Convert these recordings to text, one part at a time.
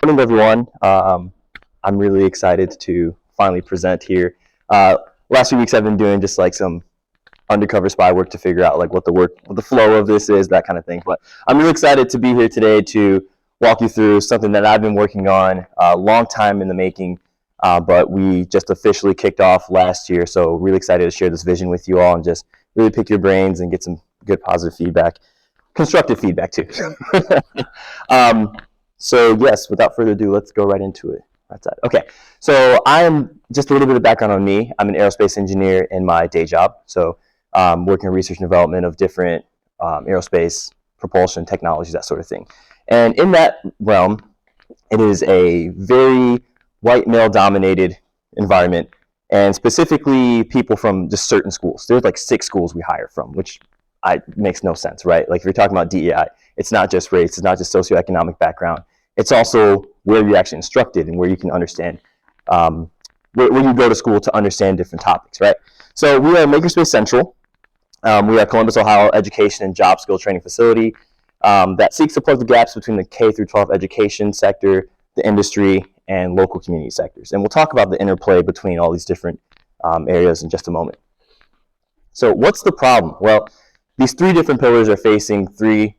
Morning, everyone. I'm really excited to finally present here. Last few weeks I've been doing just like some undercover spy work to figure out like what the flow of this is, that kind of thing. But I'm really excited to be here today to walk you through something that I've been working on a long time in the making, but we just officially kicked off last year. So really excited to share this vision with you all and just really pick your brains and get some good positive feedback, constructive feedback too. So yes, without further ado, let's go right into it. Okay, so I'm just a little bit of background on me. I'm an aerospace engineer in my day job. So working in research and development of different aerospace propulsion technologies, that sort of thing. And in that realm, it is a very white male dominated environment, and specifically people from just certain schools. There's like 6 schools we hire from, which makes no sense, right? Like if you're talking about DEI, it's not just race, it's not just socioeconomic background. It's also where you're actually instructed and where you can understand, where you go to school to understand different topics, right? So we are Makerspace Central. We are Columbus, Ohio education and job skill training facility that seeks to plug the gaps between the K through 12 education sector, the industry, and local community sectors. And we'll talk about the interplay between all these different areas in just a moment. So what's the problem? Well, these 3 different pillars are facing 3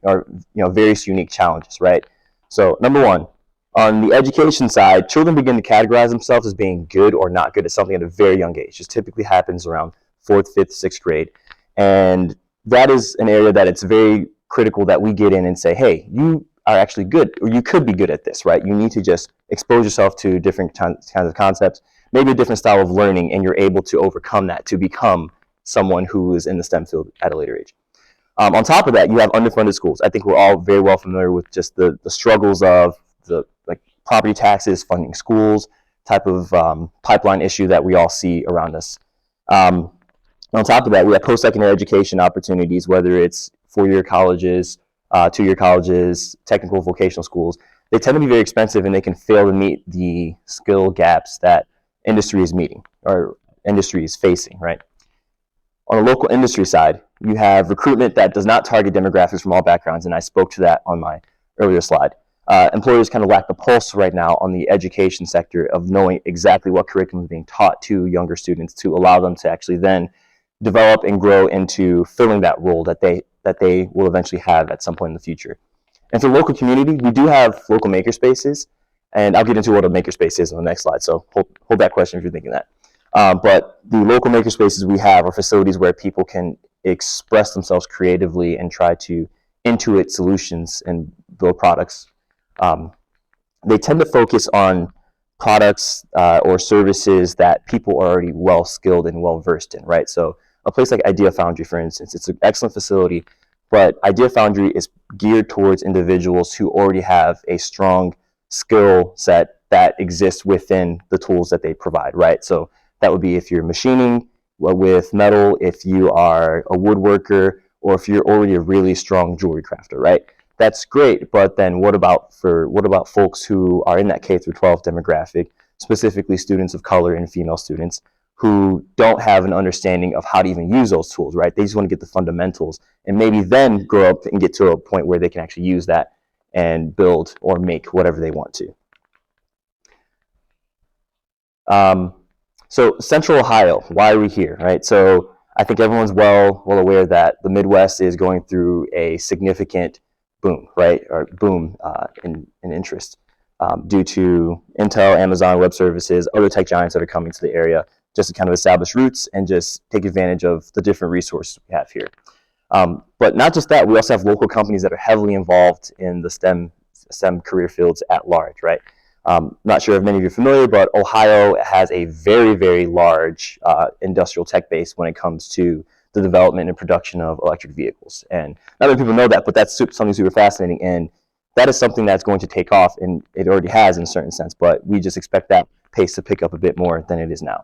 various unique challenges, right? So number 1, on the education side, children begin to categorize themselves as being good or not good at something at a very young age. This typically happens around 4th, 5th, 6th grade. And that is an area that it's very critical that we get in and say, hey, you are actually good, or you could be good at this, right? You need to just expose yourself to different kinds of concepts, maybe a different style of learning, and you're able to overcome that to become someone who is in the STEM field at a later age. On top of that, you have underfunded schools. I think we're all very well familiar with just the struggles of the property taxes, funding schools, type of pipeline issue that we all see around us. On top of that, we have post-secondary education opportunities, whether it's 4-year colleges, 2-year colleges, technical vocational schools. They tend to be very expensive and they can fail to meet the skill gaps that industry is meeting or industry is facing, right? On the local industry side, you have recruitment that does not target demographics from all backgrounds, and I spoke to that on my earlier slide. Employers kind of lack the pulse right now on the education sector of knowing exactly what curriculum is being taught to younger students to allow them to actually then develop and grow into filling that role that they will eventually have at some point in the future. And for local community, we do have local makerspaces, and I'll get into what a makerspace is on the next slide, so hold that question if you're thinking that. But the local makerspaces we have are facilities where people can express themselves creatively and try to intuit solutions and build products. They tend to focus on products or services that people are already well skilled and well versed in, right? So a place like Idea Foundry, for instance, it's an excellent facility, but Idea Foundry is geared towards individuals who already have a strong skill set that exists within the tools that they provide, right? So that would be if you're machining with metal, if you are a woodworker, or if you're already a really strong jewelry crafter, right? That's great, but then what about folks who are in that K through 12 demographic, specifically students of color and female students who don't have an understanding of how to even use those tools, right? They just want to get the fundamentals and maybe then grow up and get to a point where they can actually use that and build or make whatever they want to. So Central Ohio, why are we here, right? So I think everyone's well aware that the Midwest is going through a significant boom, right? Or boom in interest due to Intel, Amazon Web Services, other tech giants that are coming to the area just to kind of establish roots and just take advantage of the different resources we have here. But not just that, we also have local companies that are heavily involved in the STEM career fields at large, right? Not sure if many of you are familiar, but Ohio has a very, very large industrial tech base when it comes to the development and production of electric vehicles. And not many people know that, but that's something super fascinating. And that is something that's going to take off, and it already has in a certain sense, but we just expect that pace to pick up a bit more than it is now.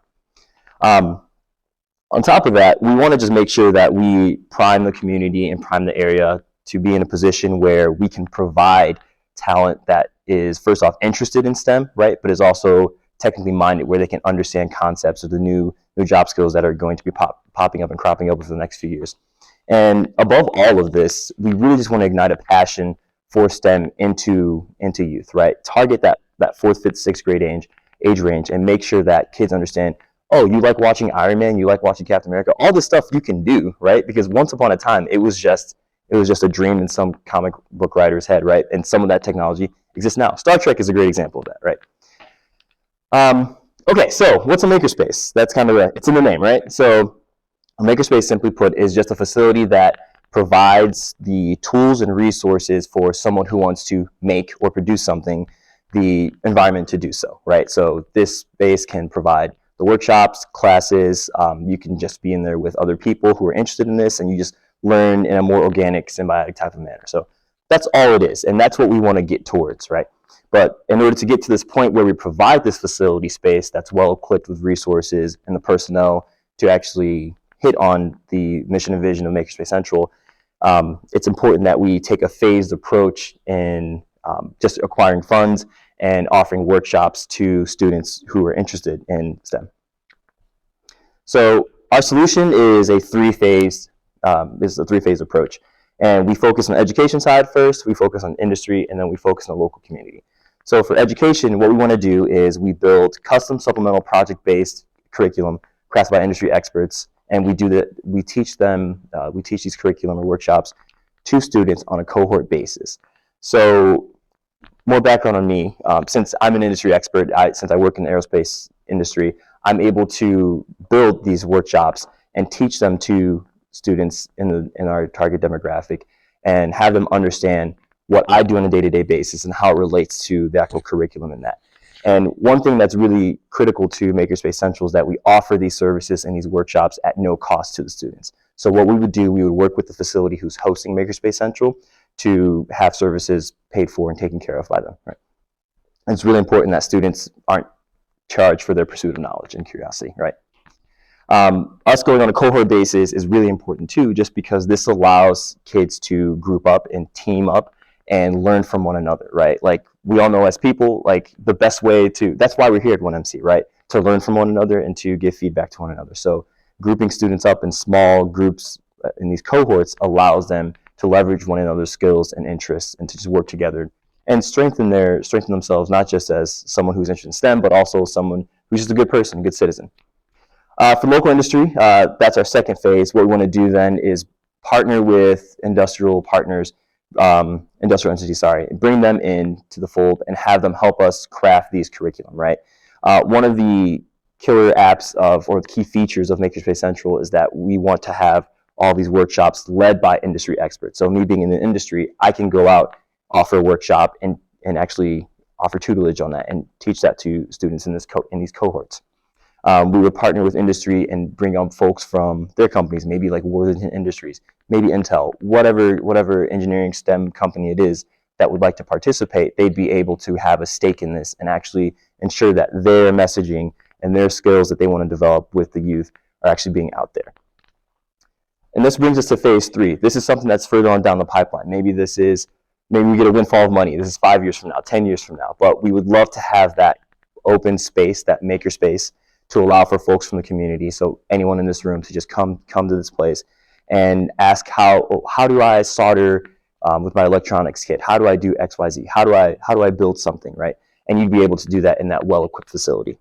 On top of that, we want to just make sure that we prime the community and prime the area to be in a position where we can provide talent that is first off interested in STEM, right, but is also technically minded, where they can understand concepts of the new job skills that are going to be popping up and cropping up over the next few years. And above all of this, we really just want to ignite a passion for STEM into youth, right? Target that 4th, 5th, 6th grade age range, and make sure that kids understand, oh, you like watching Iron Man, you like watching Captain America, all this stuff you can do, right? Because once upon a time, it was just a dream in some comic book writer's head, right? And some of that technology exists now. Star Trek is a great example of that, right? Okay, so what's a makerspace? That's kind of it's in the name, right? So a makerspace, simply put, is just a facility that provides the tools and resources for someone who wants to make or produce something, the environment to do so, right? So this space can provide the workshops, classes. You can just be in there with other people who are interested in this, and you just learn in a more organic, symbiotic type of manner. So that's all it is, and that's what we want to get towards, right? But in order to get to this point where we provide this facility space that's well equipped with resources and the personnel to actually hit on the mission and vision of Makerspace Central, it's important that we take a phased approach in just acquiring funds and offering workshops to students who are interested in STEM. So our solution is a three-phase approach. And we focus on the education side first, we focus on industry, and then we focus on the local community. So for education, what we want to do is we build custom supplemental project-based curriculum crafted by industry experts, and we teach these curriculum or workshops to students on a cohort basis. So more background on me, since I'm an industry expert, since I work in the aerospace industry, I'm able to build these workshops and teach them to students in our target demographic and have them understand what I do on a day-to-day basis and how it relates to the actual curriculum in that. And one thing that's really critical to Makerspace Central is that we offer these services and these workshops at no cost to the students. So what we would do, we would work with the facility who's hosting Makerspace Central to have services paid for and taken care of by them, right? And it's really important that students aren't charged for their pursuit of knowledge and curiosity, right? Us going on a cohort basis is really important too, just because this allows kids to group up and team up and learn from one another, right? Like we all know as people, like the best way that's why we're here at 1MC, right? To learn from one another and to give feedback to one another. So grouping students up in small groups in these cohorts allows them to leverage one another's skills and interests and to just work together and strengthen themselves, not just as someone who's interested in STEM, but also someone who's just a good person, a good citizen. For local industry, that's our second phase. What we want to do then is partner with industrial partners, industrial entities, bring them into the fold and have them help us craft these curriculum, right? One of the killer apps or the key features of Makerspace Central is that we want to have all these workshops led by industry experts. So me being in the industry, I can go out, offer a workshop, and actually offer tutelage on that and teach that to students in these cohorts. We would partner with industry and bring on folks from their companies, maybe like Worthington Industries, maybe Intel, whatever engineering STEM company it is that would like to participate. They'd be able to have a stake in this and actually ensure that their messaging and their skills that they want to develop with the youth are actually being out there. And this brings us to phase 3. This is something that's further on down the pipeline. Maybe we get a windfall of money. This is 5 years from now, 10 years from now. But we would love to have that open space, that maker space, to allow for folks from the community, so anyone in this room to just come to this place and ask how do I solder with my electronics kit? How do I do XYZ? How do I build something, right? And you'd be able to do that in that well-equipped facility.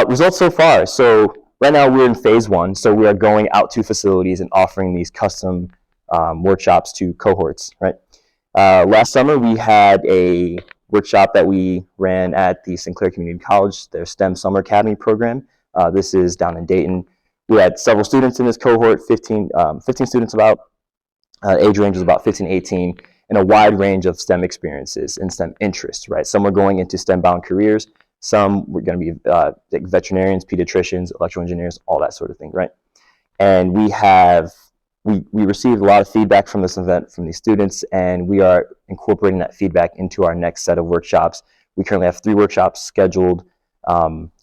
Results so far. So right now we're in phase 1. So we are going out to facilities and offering these custom workshops to cohorts, right? Last summer we had a workshop that we ran at the Sinclair Community College, their STEM Summer Academy program. This is down in Dayton. We had several students in this cohort, 15 students about, age range was about 15 to 18, and a wide range of STEM experiences and STEM interests, right? Some were going into STEM-bound careers, some were going to be like veterinarians, pediatricians, electrical engineers, all that sort of thing, right? And we received a lot of feedback from this event from these students, and we are incorporating that feedback into our next set of workshops. We currently have 3 workshops scheduled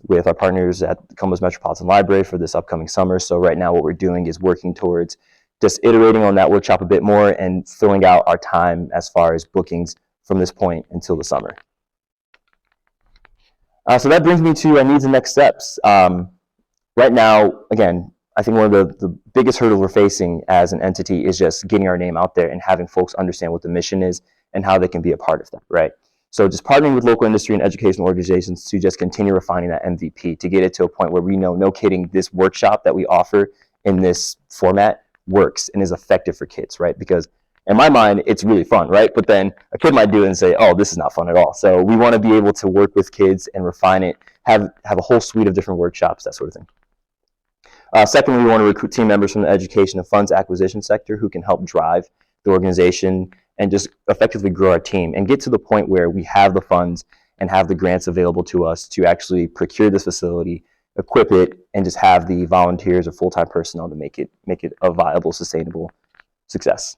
with our partners at the Columbus Metropolitan Library for this upcoming summer. So right now what we're doing is working towards just iterating on that workshop a bit more and filling out our time as far as bookings from this point until the summer. So that brings me to our needs and next steps. Right now, again, I think one of the biggest hurdles we're facing as an entity is just getting our name out there and having folks understand what the mission is and how they can be a part of that, right? So just partnering with local industry and educational organizations to just continue refining that MVP to get it to a point where we know, no kidding, this workshop that we offer in this format works and is effective for kids, right? Because in my mind, it's really fun, right? But then a kid might do it and say, oh, this is not fun at all. So we want to be able to work with kids and refine it, have a whole suite of different workshops, that sort of thing. Secondly, we want to recruit team members from the education and funds acquisition sector who can help drive the organization and just effectively grow our team and get to the point where we have the funds and have the grants available to us to actually procure this facility, equip it, and just have the volunteers or full-time personnel to make it a viable, sustainable success.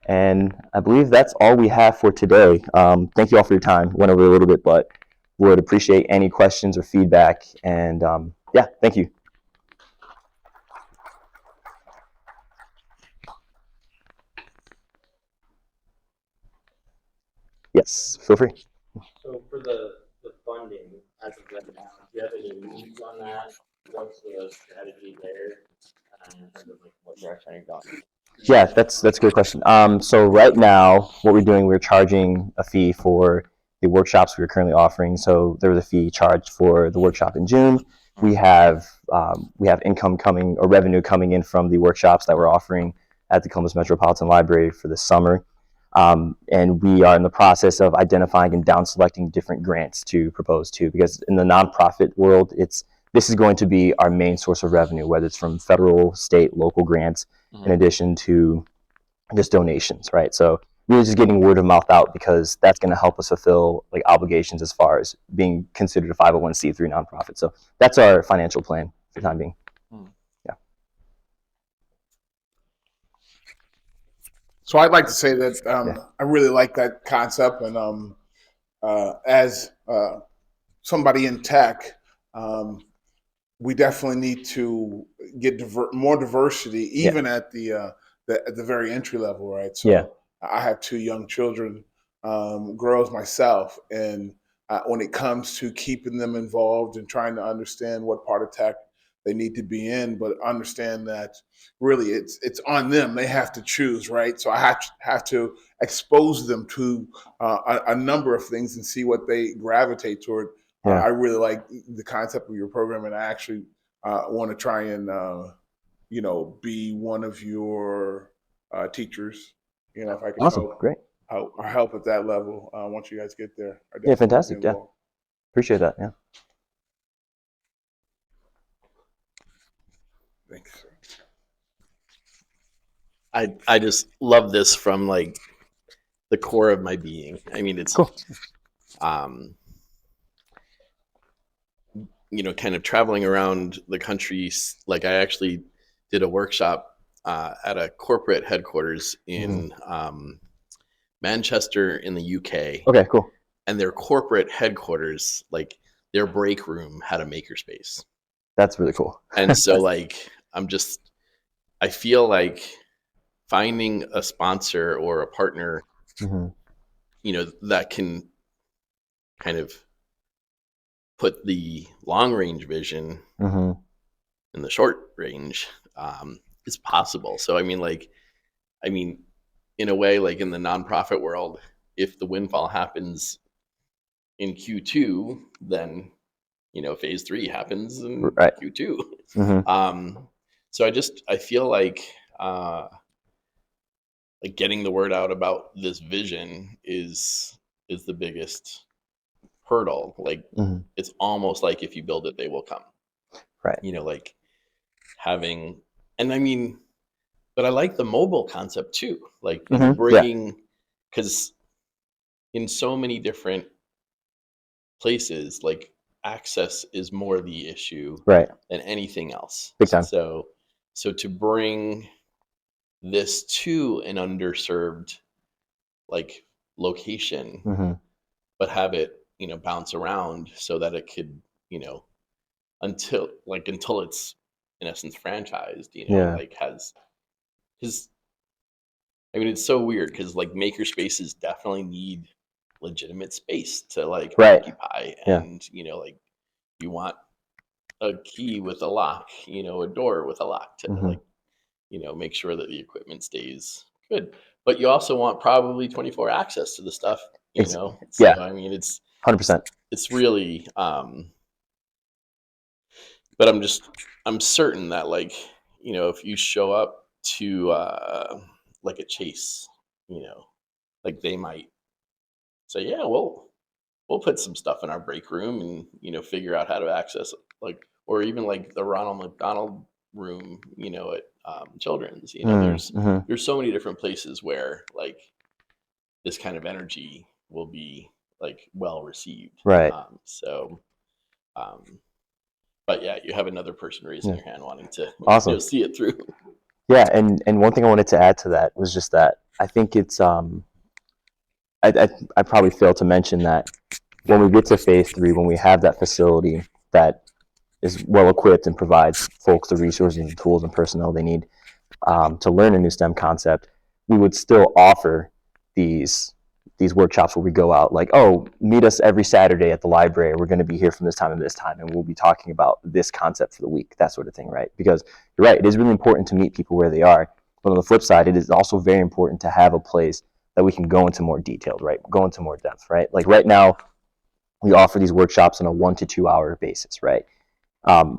And I believe that's all we have for today. Thank you all for your time. Went over a little bit, but would appreciate any questions or feedback. And yeah, thank you. Yes, feel free. So for the funding, as of right now, do you have any needs on that? What's the strategy there? In terms of like what direction you're going? Yeah, that's a good question. So right now, what we're doing, we're charging a fee for the workshops we're currently offering. So there was a fee charged for the workshop in June. We have income coming or revenue coming in from the workshops that we're offering at the Columbus Metropolitan Library for this summer. And we are in the process of identifying and down selecting different grants to propose to, because in the nonprofit world, this is going to be our main source of revenue, whether it's from federal, state, local grants, in addition to just donations, right? So really just getting word of mouth out, because that's going to help us fulfill like obligations as far as being considered a 501c3 nonprofit. So that's our financial plan for the time being. Yeah. So I'd like to say that I really like that concept, and as somebody in tech, we definitely need to get more diversity, even at the very entry level, right? So I have two young children, girls myself, and when it comes to keeping them involved and trying to understand what part of tech they need to be in, but understand that really it's on them. They have to choose, right? So I have to expose them to a number of things and see what they gravitate toward. I really like the concept of your program, and I actually want to try and be one of your teachers. If I can Awesome. Great. help at that level once you guys get there. Yeah, fantastic. Yeah, appreciate that. Yeah. Thanks. I just love this from like the core of my being. I mean, it's cool. Kind of traveling around the country. Like I actually did a workshop at a corporate headquarters in Manchester in the UK. Okay, cool. And their corporate headquarters, like their break room, had a makerspace. That's really cool. And so like I feel like finding a sponsor or a partner, that can kind of put the long range vision in the short range is possible. So I mean, in a way, like in the nonprofit world, if the windfall happens in Q2, then phase 3 happens in Q2. So I feel like getting the word out about this vision is the biggest hurdle. Like it's almost like if you build it, they will come. Right. Like having, and I mean, but I like the mobile concept too. Like bringing, because in so many different places, like access is more the issue than anything else. Big time. So to bring this to an underserved like location, but have it bounce around so that it could until it's in essence franchised, like has his. I mean, it's so weird because like makerspaces definitely need legitimate space to like occupy, and like you want a key with a lock, a door with a lock to like make sure that the equipment stays good. But you also want probably 24 access to the stuff you It's- know? yeah. So, I mean, 100%. it's really, but I'm certain that, like, you know, if you show up to, like a Chase, you know, like they might say, yeah, we'll put some stuff in our break room and, you know, figure out how to access it. Like, or even like the Ronald McDonald room, you know, at Children's, you know, Mm-hmm. there's so many different places where like this kind of energy will be like well received. Right. Um, but yeah, you have another person raising Yeah. your hand wanting to Awesome. see it through. Yeah, and one thing I wanted to add to that was just that I think it's I probably failed to mention that when we get to phase 3, when we have that facility that is well equipped and provides folks the resources and tools and personnel they need to learn a new STEM concept, we would still offer these workshops where we go out like, oh, meet us every Saturday at the library. We're going to be here from this time to this time, and we'll be talking about this concept for the week, that sort of thing, right? Because you're right, it is really important to meet people where they are. But on the flip side, it is also very important to have a place that we can go into more detail, right? Go into more depth, right? Like right now, we offer these workshops on a 1 to 2 hour basis, right? I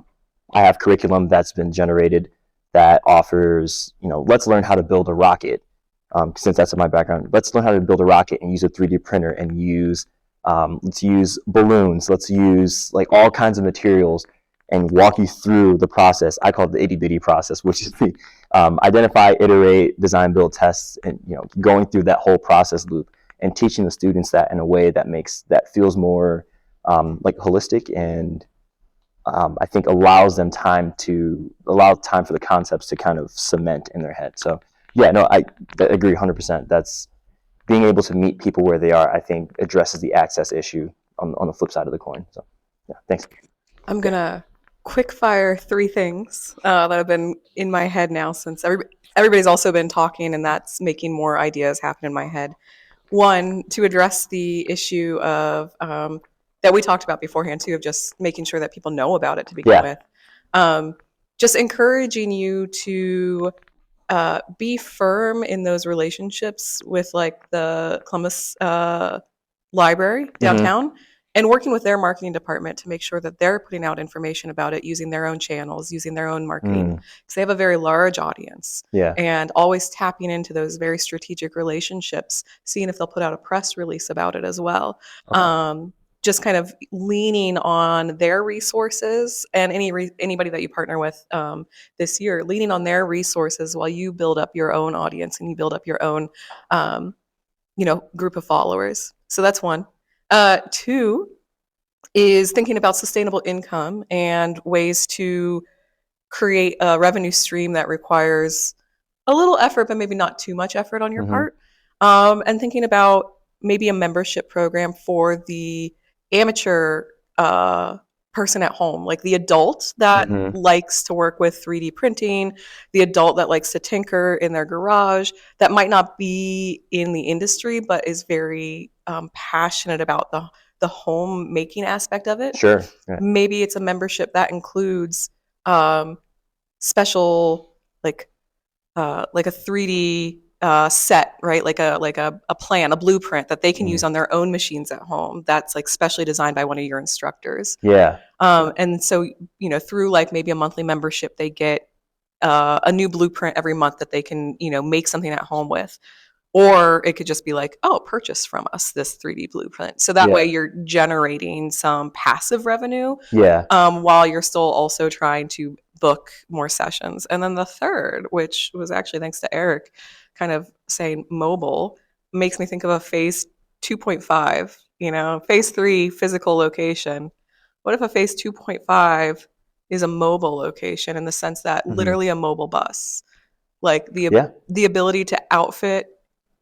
have curriculum that's been generated that offers, you know, let's learn how to build a rocket. Since that's my background, let's learn how to build a rocket and use a 3D printer and let's use balloons. Let's use like all kinds of materials and walk you through the process. I call it the itty bitty process, which is the identify, iterate, design, build, tests, and you know, going through that whole process loop and teaching the students that in a way that feels more like holistic and I think allows time for the concepts to kind of cement in their head. So yeah, no, I agree 100%. That's being able to meet people where they are, I think addresses the access issue on the flip side of the coin. So yeah, thanks. I'm gonna quick fire 3 things that have been in my head now since everybody's also been talking, and that's making more ideas happen in my head. One, to address the issue of that we talked about beforehand too, of just making sure that people know about it to begin with. Just encouraging you to be firm in those relationships with like the Columbus library downtown and working with their marketing department to make sure that they're putting out information about it using their own channels, using their own marketing, because they have a very large audience. Yeah. And always tapping into those very strategic relationships, seeing if they'll put out a press release about it as well. Okay. Just kind of leaning on their resources and anybody that you partner with this year, leaning on their resources while you build up your own audience and you build up your own, group of followers. So that's one. 2 is thinking about sustainable income and ways to create a revenue stream that requires a little effort, but maybe not too much effort on your part. And thinking about maybe a membership program for the amateur person at home, like the adult that likes to work with 3D printing, the adult that likes to tinker in their garage, that might not be in the industry, but is very passionate about the home making aspect of it. Sure. Yeah. Maybe it's a membership that includes special like a 3D set, right? Like a plan, a blueprint that they can use on their own machines at home. That's like specially designed by one of your instructors. Yeah. And so, through like maybe a monthly membership, they get a new blueprint every month that they can, make something at home with. Or it could just be like, oh, purchase from us this 3D blueprint. So that way you're generating some passive revenue while you're still also trying to book more sessions. And then the third, which was actually thanks to Eric kind of saying mobile, makes me think of a phase 2.5, phase 3 physical location. What if a phase 2.5 is a mobile location in the sense that literally a mobile bus, like the ability to outfit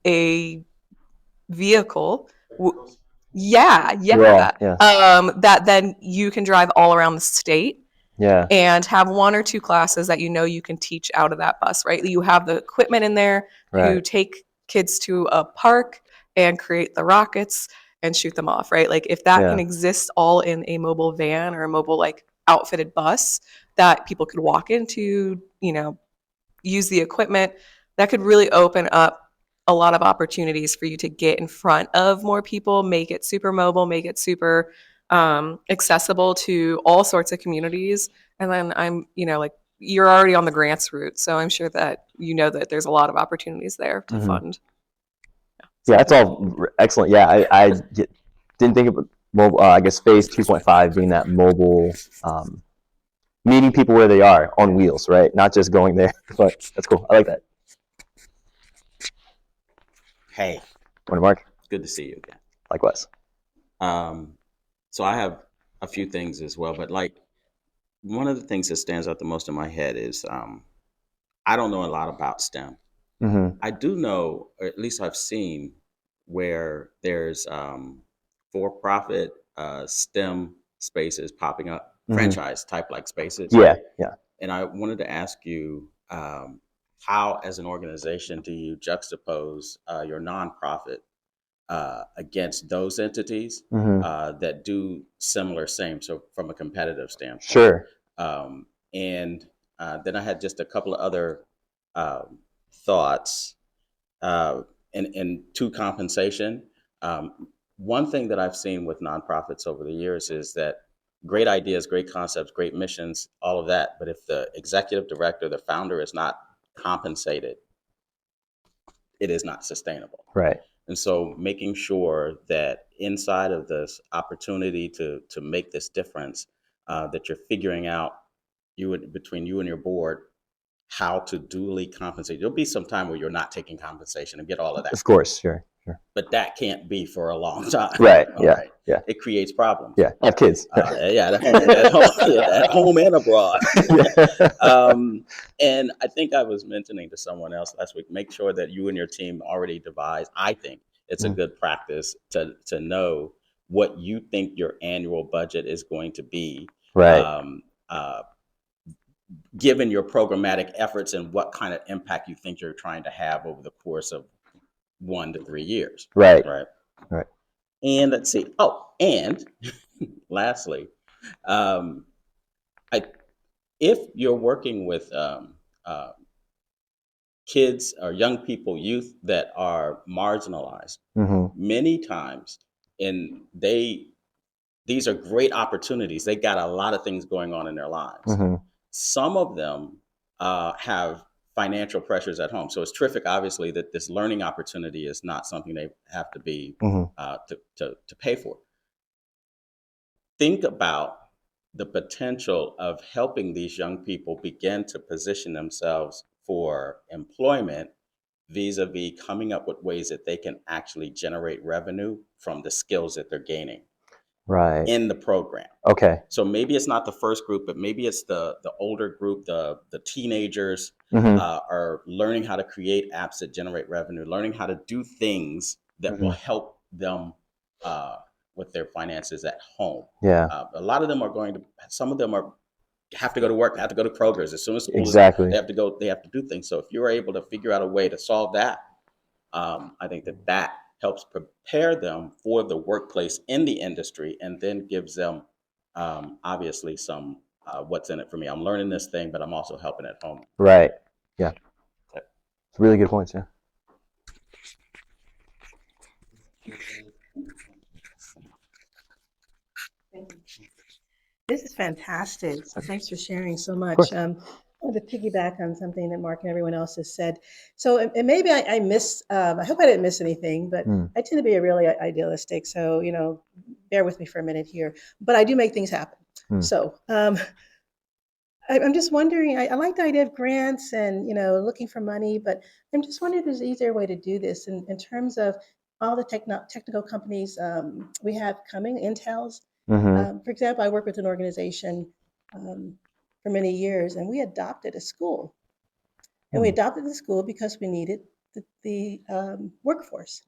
a vehicle that then you can drive all around the state and have 1 or 2 classes that you can teach out of that bus, right? You have the equipment in there to take kids to a park and create the rockets and shoot them off, right? Like if that can exist all in a mobile van or a mobile like outfitted bus that people could walk into, use the equipment, that could really open up a lot of opportunities for you to get in front of more people, make it super mobile, make it super accessible to all sorts of communities. And then like you're already on the grants route, so I'm sure that that there's a lot of opportunities there to fund. Yeah, that's all excellent. Yeah, I didn't think of mobile. I guess phase 2.5 being that mobile, meeting people where they are on wheels, right? Not just going there. But that's cool. I like that. Hey, Morning, Mark. good to see you again. Likewise. So I have a few things as well, but like one of the things that stands out the most in my head is I don't know a lot about STEM. I do know, or at least I've seen, where there's for-profit STEM spaces popping up, franchise type like spaces. Yeah, yeah. And I wanted to ask you, how, as an organization, do you juxtapose your nonprofit against those entities that do similar same, so from a competitive standpoint? Sure. And then I had just a couple of other thoughts and to compensation. One thing that I've seen with nonprofits over the years is that great ideas, great concepts, great missions, all of that, but if the executive director, the founder is not compensated, it is not sustainable. Right. And so making sure that inside of this opportunity to make this difference, that you're figuring out between you and your board how to duly compensate. There'll be some time where you're not taking compensation and get all of that. Of course, sure. But that can't be for a long time. Right. All Yeah. right. Yeah. It creates problems. Yeah. I have kids. Yeah, at home and abroad. And I think I was mentioning to someone else last week, make sure that you and your team already devise. I think it's a good practice to know what you think your annual budget is going to be. Right. Given your programmatic efforts and what kind of impact you think you're trying to have over the course of 1 to 3 years. Right. Right. And let's see. Oh, and lastly, if you're working with kids or young people, youth that are marginalized, many times, these are great opportunities. They got a lot of things going on in their lives. Some of them have financial pressures at home. So it's terrific, obviously, that this learning opportunity is not something they have to be to pay for. Think about the potential of helping these young people begin to position themselves for employment vis-a-vis coming up with ways that they can actually generate revenue from the skills that they're gaining. Right. In the program. Okay. So maybe it's not the first group, but maybe it's the older group, the teenagers are learning how to create apps that generate revenue, learning how to do things that will help them with their finances at home. Yeah. A lot of them some of them have to go to work, have to go to Kroger's as soon as school Exactly. they have to do things. So if you're able to figure out a way to solve that, I think that helps prepare them for the workplace in the industry, and then gives them obviously some what's in it for me. I'm learning this thing, but I'm also helping at home. Right. Yeah. It's really good points. Yeah. This is fantastic. So thanks for sharing so much. I want to piggyback on something that Mark and everyone else has said. So and maybe I missed, I hope I didn't miss anything, but I tend to be a really idealistic. So, bear with me for a minute here, but I do make things happen. So I'm just wondering, I like the idea of grants and, looking for money, but I'm just wondering if there's an easier way to do this in terms of all the technical companies we have coming, Intel's. For example, I work with an organization for many years, and we adopted a school. And we adopted the school because we needed the workforce.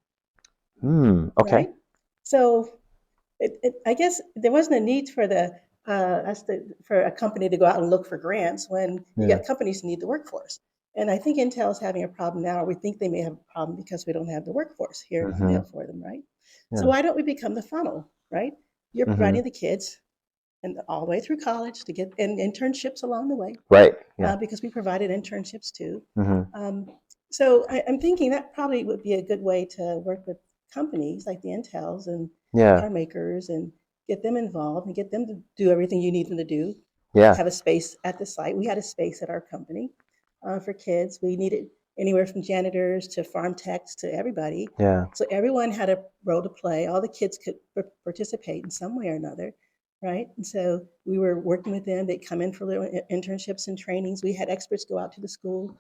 Okay. Right? So I guess there wasn't a need for for a company to go out and look for grants when you got companies who need the workforce. And I think Intel is having a problem now, or we think they may have a problem because we don't have the workforce here in Ohio for them, right? So why don't we become the funnel, right? You're providing the kids and all the way through college to get internships along the way. Right. Yeah. Because we provided internships too. So I'm thinking that probably would be a good way to work with companies like the Intels and Yeah. car makers and get them involved and get them to do everything you need them to do. Yeah. Have a space at the site. We had a space at our company for kids. We needed anywhere from janitors to farm techs to everybody. Yeah. So everyone had a role to play. All the kids could participate in some way or another, right? And so we were working with them. They'd come in for little internships and trainings. We had experts go out to the school.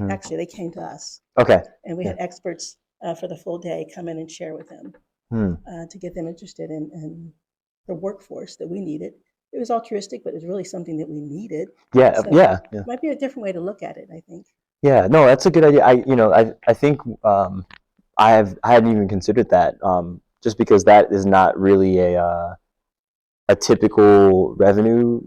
Actually, they came to us. Okay. And we Yeah. had experts for the full day come in and share with them to get them interested in the workforce that we needed. It was altruistic, but it was really something that we needed. Yeah. So Yeah. it might be a different way to look at it, I think. Yeah. No, that's a good idea. I think I hadn't even considered that just because that is not really a typical revenue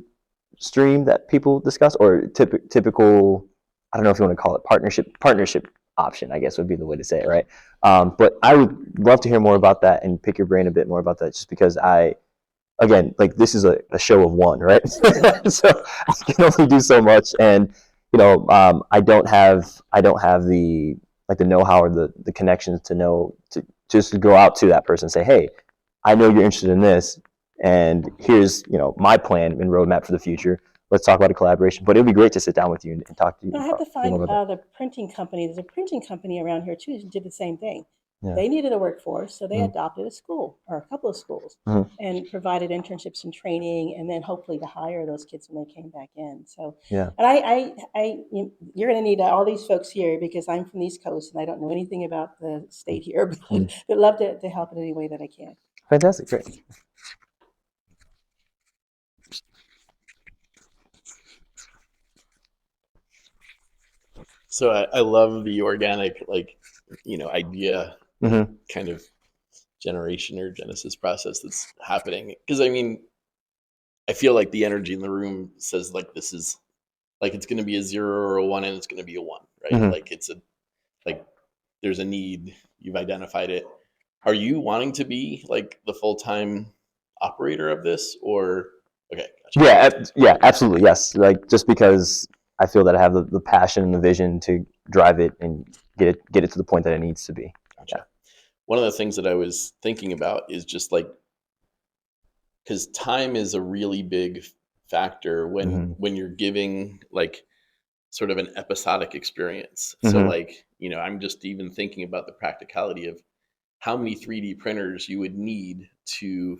stream that people discuss, or typical, I don't know if you want to call it partnership option, I guess would be the way to say it, right? But I would love to hear more about that and pick your brain a bit more about that, just because again, like, this is a show of one, right? So I can only do so much, and I don't have the know-how or the connections to know to just go out to that person and say, hey, I know you're interested in this, and here's my plan and roadmap for the future. Let's talk about a collaboration. But it'd be great to sit down with you and talk to you. I had to find more about the printing company. There's a printing company around here too that did the same thing. that. They needed a workforce, so they Mhm. adopted a school or a couple of schools Mhm. and provided internships and training, and then hopefully to hire those kids when they came back in. So, Yeah. and you're going to need all these folks here because I'm from the East Coast and I don't know anything about the state here, but Mhm. I'd love to help in any way that I can. Fantastic. Great. So I love the organic, idea Mm-hmm. kind of generation or genesis process that's happening. Because I feel like the energy in the room says like this is like it's going to be a 0 or a 1, and it's going to be a 1, right? Mhm. Like there's a need, you've identified it. Are you wanting to be like the full-time operator of this, or okay? Gotcha. Yeah, absolutely, yes. Like, just because I feel that I have the passion and the vision to drive it and get it to the point that it needs to be. Gotcha. One of the things that I was thinking about is just like, because time is a really big factor when you're giving like sort of an episodic experience. So Mhm. like, I'm just even thinking about the practicality of how many 3D printers you would need to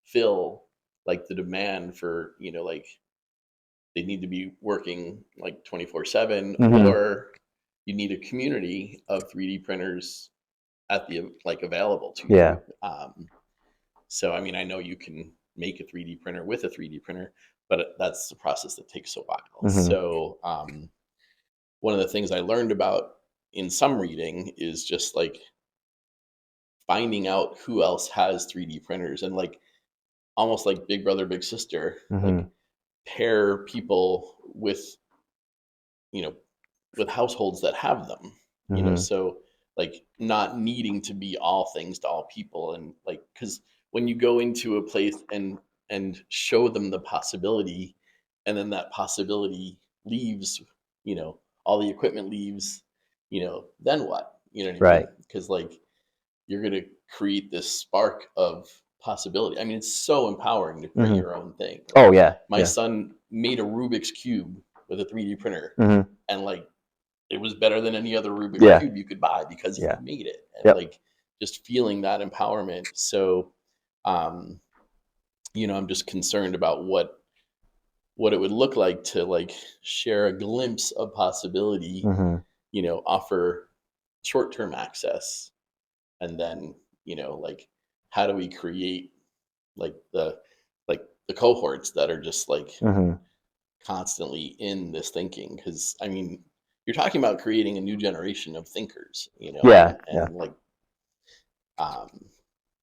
fill like the demand for, like they need to be working like 24/7, Mhm. or you need a community of 3D printers at the like available to Yeah. you. So I know you can make a 3D printer with a 3D printer, but that's the process that takes a while. Mhm. So one of the things I learned about in some reading is just like finding out who else has 3D printers, and like almost like big brother, big sister, like Mhm. pair people with, you know, with households that have them, Mhm. so like not needing to be all things to all people. And like, cause when you go into a place and show them the possibility, and then that possibility leaves, all the equipment leaves, then what? You know what I Right. mean? Cause like you're going to create this spark of possibility. It's so empowering to print Mhm. your own thing. Oh yeah. My Yeah. son made a Rubik's Cube with a 3D printer, Mhm. and like it was better than any other Rubik's Yeah. Cube you could buy because he Yeah. made it. And Yep. like just feeling that empowerment. So, um, I'm just concerned about what it would look like to like share a glimpse of possibility, Mhm. offer short-term access, and then, like how do we create like the cohorts that are just like Mhm. constantly in this thinking. Because you're talking about creating a new generation of thinkers, Yeah. and Yeah. like um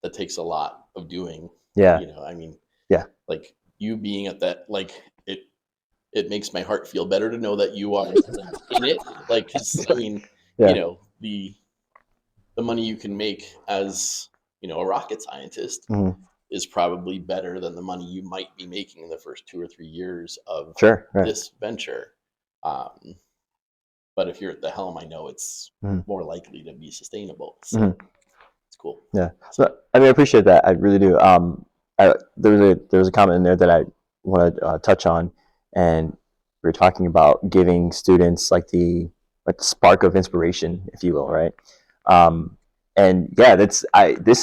that takes a lot of doing. Yeah. Yeah. Like you being at that, like it makes my heart feel better to know that you are in it. Like, because Yeah. the money you can make as a rocket scientist Mhm. is probably better than the money you might be making in the first 2 or 3 years of Sure. Right. this venture. Um, but if you're at the helm, I know it's more likely to be sustainable. So it's cool. Yeah. So, I mean, I appreciate that. I really do. There was a comment in there that I want to touch on, and we were talking about giving students like the spark of inspiration, if you will, right? And yeah, this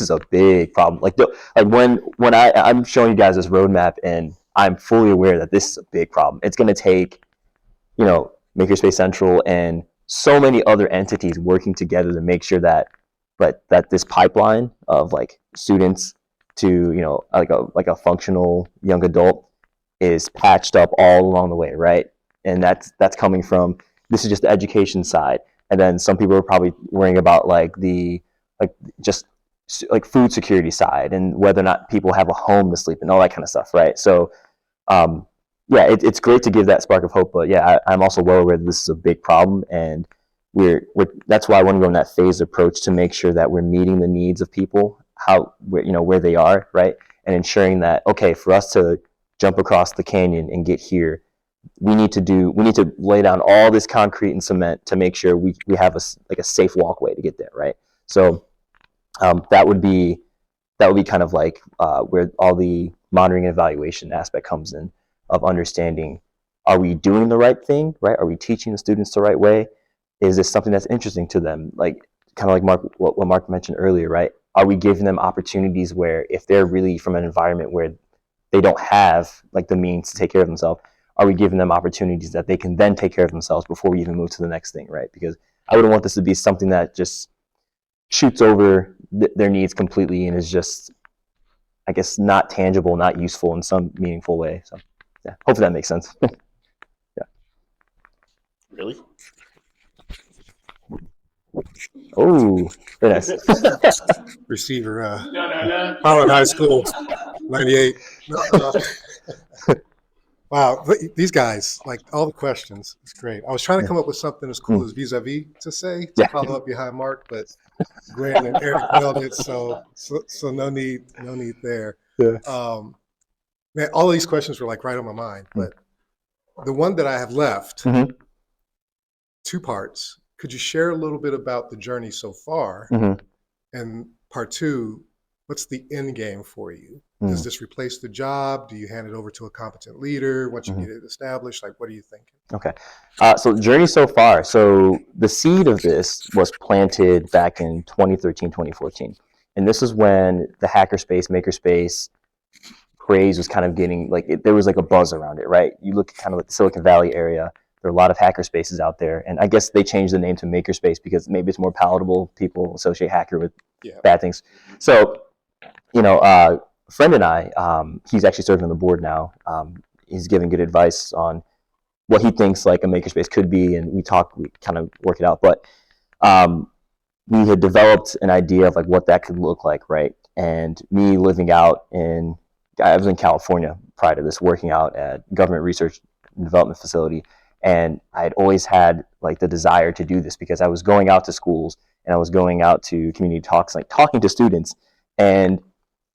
is a big problem. Like when I'm showing you guys this roadmap, and I'm fully aware that this is a big problem. It's going to take, Makerspace Central and so many other entities working together to make sure that this pipeline of like students to like a functional young adult is patched up all along the way, right? And that's coming from, this is just the education side, and then some people are probably worrying about like just like food security side and whether or not people have a home to sleep and all that kind of stuff, right? So yeah, it's great to give that spark of hope, but yeah, I'm also well aware that this is a big problem, and that's why I want to go in that phased approach to make sure that we're meeting the needs of people where they are, right? And ensuring that, okay, for us to jump across the canyon and get here, we need to lay down all this concrete and cement to make sure we have a safe walkway to get there, right? So that would be kind of like where all the monitoring and evaluation aspect comes in, of understanding, are we doing the right thing, right? Are we teaching the students the right way? Is this something that's interesting to them? Like kind of like what Mark mentioned earlier, right? Are we giving them opportunities where if they're really from an environment where they don't have like the means to take care of themselves, are we giving them opportunities that they can then take care of themselves before we even move to the next thing, right? Because I wouldn't want this to be something that just shoots over their needs completely and is just, I guess, not tangible, not useful in some meaningful way. So yeah, hopefully that makes sense. Yeah. Really? Oh, very nice. Receiver, Howard High School, 98. Wow, these guys, like all the questions, it's great. I was trying to come up with something as cool as vis-a-vis to say to follow up behind Mark, but Grant and Eric nailed it, so no need there. Yeah. Man, all of these questions were like right on my mind, but the one that I have left, 2 parts. Could you share a little bit about the journey so far? And part 2, what's the end game for you? Does this replace the job? Do you hand it over to a competent leader once you get it established? Like, what are you thinking? Okay. So the journey so far. So the seed of this was planted back in 2013, 2014. And this is when the hackerspace, makerspace craze was kind of getting, there was like a buzz around it, right? You look at kind of like the Silicon Valley area, there are a lot of hacker spaces out there. And I guess they changed the name to Makerspace because maybe it's more palatable. People associate hacker with bad things. So, a friend and I, he's actually serving on the board now. He's giving good advice on what he thinks like a makerspace could be, and we kind of work it out. But we had developed an idea of like what that could look like, right? And me living out I was in California prior to this, working out at government research and development facility, and I had always had like the desire to do this because I was going out to schools and I was going out to community talks, like talking to students, and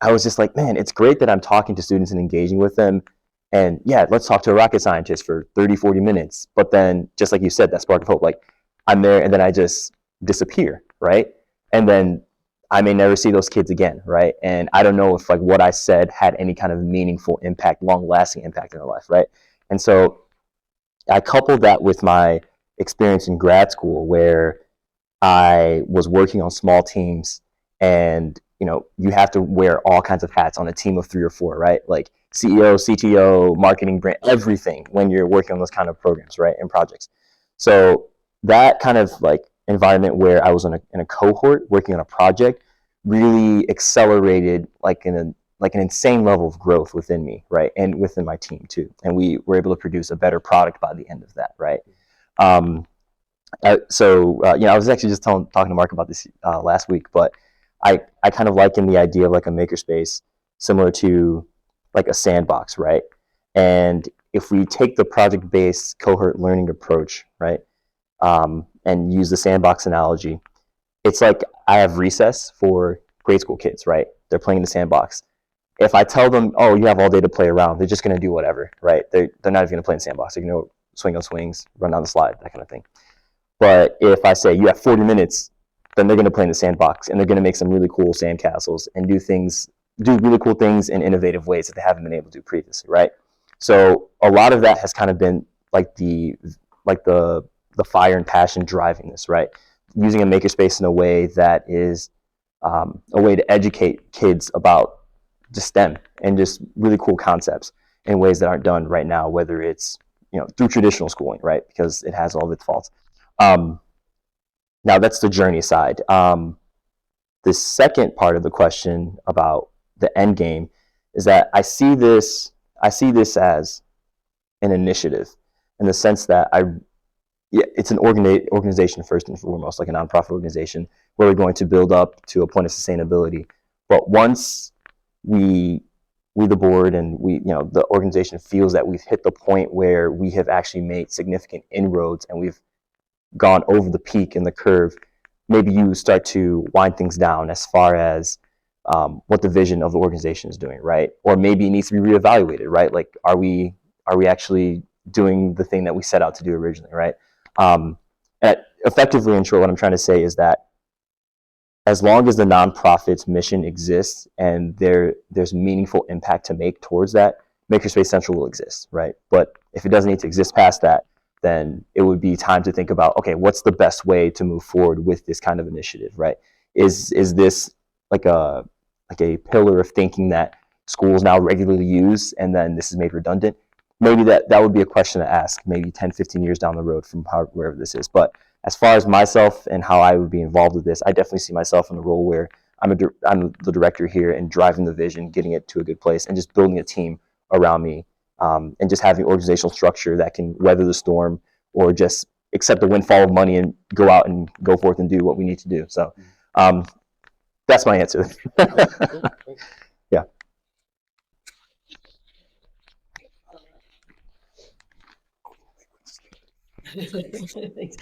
I was just like, man, it's great that I'm talking to students and engaging with them. And yeah, let's talk to a rocket scientist for 30, 40 minutes. But then, just like you said, that spark of hope, like I'm there and then I just disappear, right? And then I may never see those kids again, right? And I don't know if like what I said had any kind of meaningful impact, long-lasting impact in their life, right? And so I coupled that with my experience in grad school where I was working on small teams, and you have to wear all kinds of hats on a team of 3 or 4, right? Like CEO, CTO, marketing, brand, everything when you're working on those kind of programs, right, and projects. So that kind of like environment where I was in a cohort working on a project really accelerated like an insane level of growth within me, right, and within my team too. And we were able to produce a better product by the end of that, right? I was actually just talking to Mark about this last week, but I kind of liken the idea of like a makerspace similar to like a sandbox, right? And if we take the project-based cohort learning approach, right, and use the sandbox analogy, it's like I have recess for grade school kids, right? They're playing in the sandbox. If I tell them, oh, you have all day to play around, they're just going to do whatever, right? They're not even going to play in the sandbox. They're going to swing on swings, run down the slide, that kind of thing. But if I say you have 40 minutes, then they're going to play in the sandbox and they're going to make some really cool sandcastles and do really cool things in innovative ways that they haven't been able to do previously, right? So a lot of that has kind of been like the fire and passion driving this, right? Using a makerspace in a way that is a way to educate kids about just STEM and just really cool concepts in ways that aren't done right now, whether it's through traditional schooling, right? Because it has all of its faults. Now that's the journey side. The second part of the question about the end game is that I see this as an initiative in the sense that it's an organization first and foremost, like a nonprofit organization where we're going to build up to a point of sustainability. But once we the board and the organization feels that we've hit the point where we have actually made significant inroads and we've gone over the peak in the curve, maybe you start to wind things down as far as what the vision of the organization is doing, right? Or maybe it needs to be reevaluated, right? Like, are we actually doing the thing that we set out to do originally, right? Effectively, in short, what I'm trying to say is that as long as the nonprofit's mission exists and there's meaningful impact to make towards that, Makerspace Central will exist, right? But if it doesn't need to exist past that, then it would be time to think about, okay, what's the best way to move forward with this kind of initiative, right? Is this like a pillar of thinking that schools now regularly use and then this is made redundant? Maybe that would be a question to ask maybe 10, 15 years down the road from wherever this is. But as far as myself and how I would be involved with this, I definitely see myself in the role where I'm the director here and driving the vision, getting it to a good place, and just building a team around me, and just having organizational structure that can weather the storm or just accept the windfall of money and go out and go forth and do what we need to do. So that's my answer. Yeah. Thanks.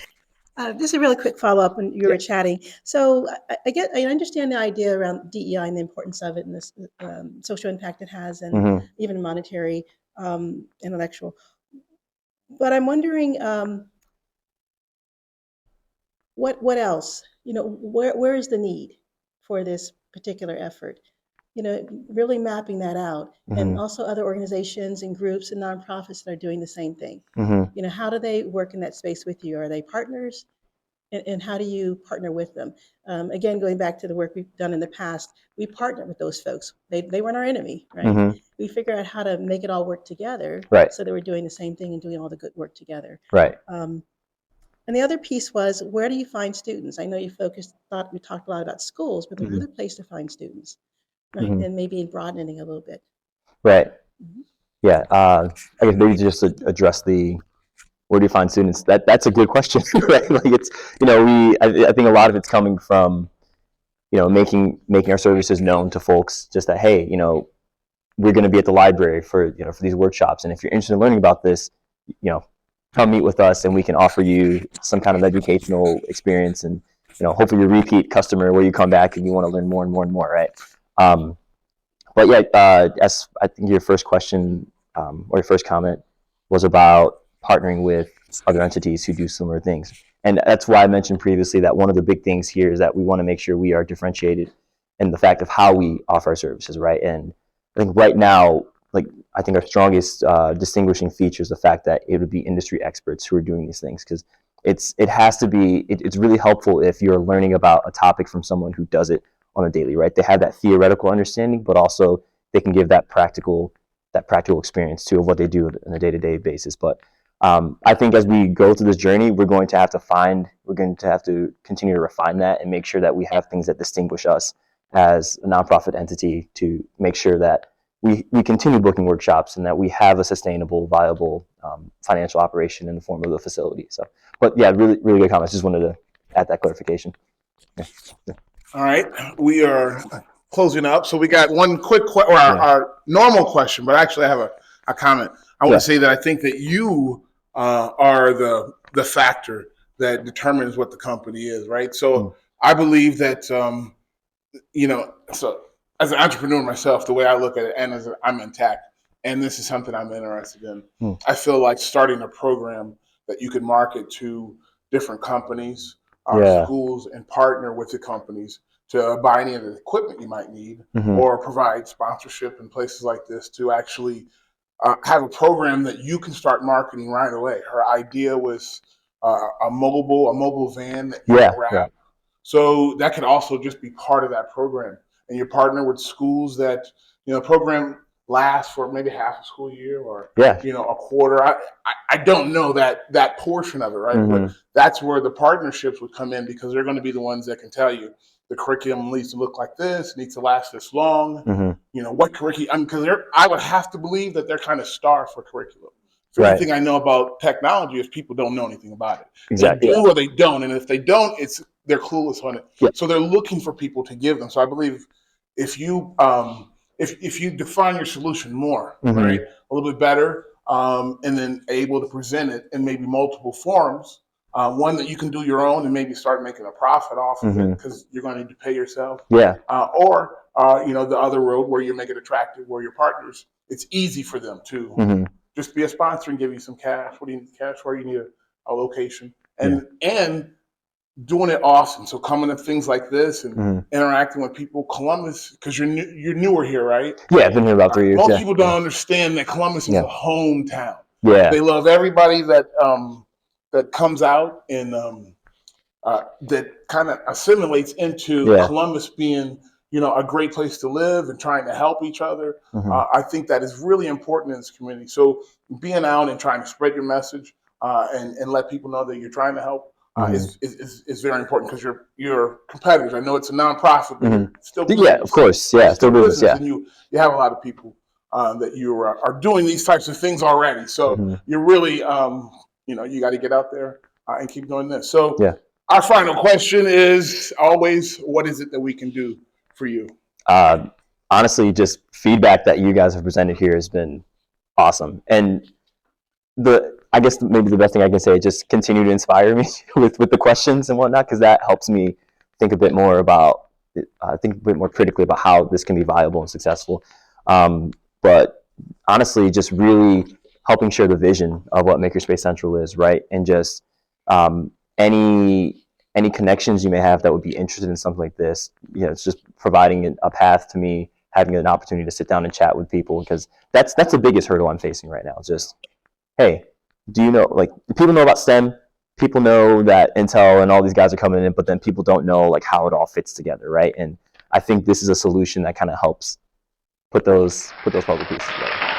Just a really quick follow-up when you were chatting. So I understand the idea around DEI and the importance of it and this social impact it has and even monetary, intellectual. But I'm wondering what else? Where is the need for this particular effort? Really mapping that out, and also other organizations and groups and nonprofits that are doing the same thing. How do they work in that space with you? Are they partners? And how do you partner with them? Again, going back to the work we've done in the past, we partner with those folks. They weren't our enemy, right? We figure out how to make it all work together, right? So that we're doing the same thing and doing all the good work together, right? And the other piece was, where do you find students? I know we talked a lot about schools, but there's other place to find students, right? And maybe broadening a little bit. Right. Yeah. I guess maybe just to address where do you find students? That's a good question, right? Like it's, I think a lot of it's coming from, making our services known to folks, just that, hey, we're going to be at the library for these workshops. And if you're interested in learning about this, come meet with us and we can offer you some kind of educational experience and, hopefully you're a repeat customer where you come back and you want to learn more and more and more, right? But yeah, as I think your first question or your first comment was about partnering with other entities who do similar things. And that's why I mentioned previously that one of the big things here is that we want to make sure we are differentiated in the fact of how we offer our services, right? And I think right now, I think our strongest distinguishing feature is the fact that it would be industry experts who are doing these things, because it's really helpful if you're learning about a topic from someone who does it on a daily, right? They have that theoretical understanding, but also they can give that practical experience too of what they do on a day-to-day basis. But I think as we go through this journey, we're going to have to continue to refine that and make sure that we have things that distinguish us as a nonprofit entity to make sure that we continue booking workshops and that we have a sustainable, viable financial operation in the form of the facility. So, but yeah, really, really good comments. Just wanted to add that clarification. Yeah. Yeah. All right, we are closing up. So we got one quick our normal question, but actually I have a comment. I want to say that I think that you are the factor that determines what the company is, right? So I believe that, so as an entrepreneur myself, the way I look at it, and I'm in tech, and this is something I'm interested in, I feel like starting a program that you can market to different companies, Yeah. schools, and partner with the companies to buy any of the equipment you might need, Mhm. or provide sponsorship in places like this to actually have a program that you can start marketing right away. Her idea was a mobile van that you Yeah, can wrap. yeah. So that could also just be part of that program. And you partner with schools that, program lasts for maybe half a school year, or Yeah. a quarter. I don't know that portion of it, right? Mhm. But that's where the partnerships would come in, because they're going to be the ones that can tell you the curriculum needs to look like this, needs to last this long. Mhm. What curriculum? Because I would have to believe that they're kind of starved for curriculum. If Right. anything I know about technology is people don't know anything about it. Exactly. They do or they don't, and if they don't, they're clueless on it. Yeah. So they're looking for people to give them. So I believe if you if you define your solution more, Mhm. right, a little bit better, and then able to present it in maybe multiple forms, one that you can do your own and maybe start making a profit off of it, because you're going to need to pay yourself, Yeah. or the other road where you make it attractive, where your partners, it's easy for them to Mhm. just be a sponsor and give you some cash. What do you need cash for? You need a location, and doing it awesome. So coming to things like this and Mhm. interacting with people, Columbus, because you're newer here, right? Yeah, I've been here about 3 years. Most Yeah. people don't understand that Columbus is Yeah. a hometown. Yeah. They love everybody that comes out and that kind of assimilates into Yeah. Columbus being, a great place to live and trying to help each other. Mhm. I think that is really important in this community. So being out and trying to spread your message, and let people know that you're trying to help, is very important, because you're competitors. I know it's a nonprofit, but you're still business. Yeah, of course. Yeah, You're still business. Yeah. and you have a lot of people that you are doing these types of things already. So Mhm. you're really, you got to get out there and keep doing this. So Yeah. our final question is always, what is it that we can do for you? Honestly, just feedback that you guys have presented here has been awesome, and I guess maybe the best thing I can say is just continue to inspire me with the questions and whatnot, because that helps me think a bit more about, think a bit more critically about how this can be viable and successful. But honestly, just really helping share the vision of what Makerspace Central is, right? And just any connections you may have that would be interested in something like this, it's just providing a path to me, having an opportunity to sit down and chat with people, because that's the biggest hurdle I'm facing right now. Just, hey, do people know about STEM? People know that Intel and all these guys are coming in, but then people don't know how it all fits together, right? And I think this is a solution that kind of helps put those puzzle pieces together.